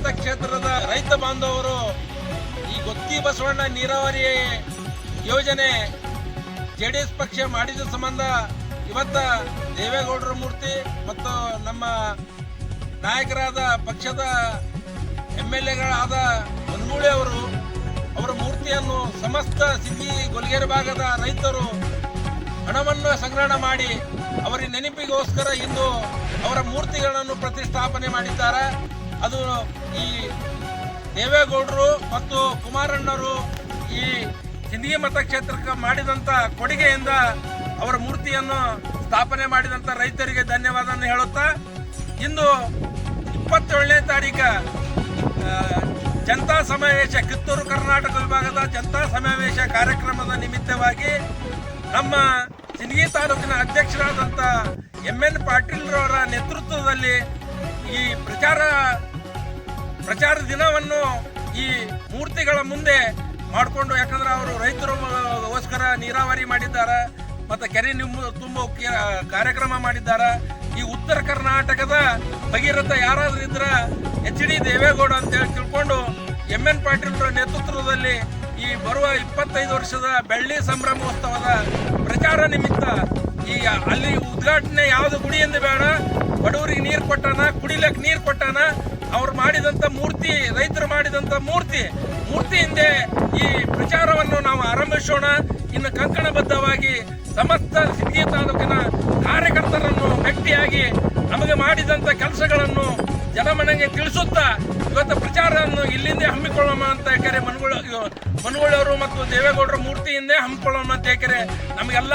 ಮತಕ್ಷೇತ್ರದ ರೈತ ಬಾಂಧವರು ಈ ಗೊತ್ತಿ ಬಸವಣ್ಣ ನೀರಾವರಿ ಯೋಜನೆ ಜೆಡಿಎಸ್ ಪಕ್ಷ ಮಾಡಿದ ಸಂಬಂಧ ಇವತ್ತ ದೇವೇಗೌಡರ ಮೂರ್ತಿ ಮತ್ತು ನಮ್ಮ ನಾಯಕರಾದ ಪಕ್ಷದ MLAಗಳಾದ ಮನಗೂಳಿ ಅವರ ಮೂರ್ತಿಯನ್ನು ಸಮಸ್ತ ಸಿಂಗಿ ಗೊಲ್ಗೇರಿ ಭಾಗದ ರೈತರು ಹಣವನ್ನು ಸಂಗ್ರಹಣ ಮಾಡಿ ಅವರ ನೆನಪಿಗೋಸ್ಕರ ಇಂದು ಅವರ ಮೂರ್ತಿಗಳನ್ನು ಪ್ರತಿಷ್ಠಾಪನೆ ಮಾಡಿದ್ದಾರೆ. ಅದು ಈ ದೇವೇಗೌಡರು ಮತ್ತು ಕುಮಾರಣ್ಣರು ಈ ಸಿಂದಗಿ ಮತಕ್ಷೇತ್ರಕ್ಕೆ ಮಾಡಿದಂಥ ಕೊಡುಗೆಯಿಂದ ಅವರ ಮೂರ್ತಿಯನ್ನು ಸ್ಥಾಪನೆ ಮಾಡಿದಂಥ ರೈತರಿಗೆ ಧನ್ಯವಾದವನ್ನು ಹೇಳುತ್ತಾ, ಇಂದು 27ನೇ ತಾರೀಕು ಜನತಾ ಸಮಾವೇಶ ಕಿತ್ತೂರು ಕರ್ನಾಟಕ ವಿಭಾಗದ ಜನತಾ ಸಮಾವೇಶ ಕಾರ್ಯಕ್ರಮದ ನಿಮಿತ್ತವಾಗಿ ನಮ್ಮ ಸಿಂದಗಿ ತಾಲೂಕಿನ ಅಧ್ಯಕ್ಷರಾದಂಥ MN ಪಾಟೀಲ್ರವರ ನೇತೃತ್ವದಲ್ಲಿ ಈ ಪ್ರಚಾರ ದಿನವನ್ನು ಈ ಮೂರ್ತಿಗಳ ಮುಂದೆ ಮಾಡಿಕೊಂಡು, ಯಾಕಂದ್ರೆ ಅವರು ರೈತರಿಗೋಸ್ಕರ ನೀರಾವರಿ ಮಾಡಿದ್ದಾರೆ ಮತ್ತು ಕೆರೆ ತುಂಬೋ ಕಾರ್ಯಕ್ರಮ ಮಾಡಿದ್ದಾರೆ. ಈ ಉತ್ತರ ಕರ್ನಾಟಕದ ಭಗೀರಥ ಯಾರಾದ್ರೂ ಇದ್ರೆ HD ದೇವೇಗೌಡ ಅಂತೇಳಿ ತಿಳ್ಕೊಂಡು MN ಪಾಟೀಲ್ರ ನೇತೃತ್ವದಲ್ಲಿ ಈ ಬರುವ 25 ವರ್ಷದ ಬೆಳ್ಳಿ ಸಂಭ್ರಮೋತ್ಸವದ ಪ್ರಚಾರ ನಿಮಿತ್ತ ಈ ಅಲ್ಲಿ ಉದ್ಘಾಟನೆ ಯಾವುದು ಗುಡಿಯಿಂದ ಬೇಡ, ಬಡವರಿಗೆ ನೀರು ಕೊಟ್ಟಾನ, ಕುಡಿಲಕ್ಕೆ ನೀರು ಕೊಟ್ಟಾನ. ಅವ್ರು ಮಾಡಿದಂಥ ಮೂರ್ತಿ, ರೈತರು ಮಾಡಿದಂಥ ಮೂರ್ತಿ ಹಿಂದೆ ಈ ಪ್ರಚಾರವನ್ನು ನಾವು ಆರಂಭಿಸೋಣ. ಇನ್ನು ಕಂಕಣಬದ್ಧವಾಗಿ ಸಮಸ್ತ ಸಿಂದಗಿ ತಾಲೂಕಿನ ಕಾರ್ಯಕರ್ತರನ್ನು ಭೇಟಿಯಾಗಿ ನಮಗೆ ಮಾಡಿದಂಥ ಕೆಲಸಗಳನ್ನು ಜನಮನೆಗೆ ತಿಳಿಸುತ್ತಾ ಇವತ್ತು ಪ್ರಚಾರವನ್ನು ಇಲ್ಲಿಂದ ಹಮ್ಮಿಕೊಳ್ಳೋಣ ಅಂತ ಯಾಕಂದ್ರೆ ಮನಗೂಳಿ ಅವರು ಮತ್ತು ದೇವೇಗೌಡರ ಮೂರ್ತಿಯಿಂದೇ ಹಮ್ಮಿಕೊಳ್ಳೋಣ ಅಂತ ಯಾಕಂದ್ರೆ ನಮಗೆಲ್ಲ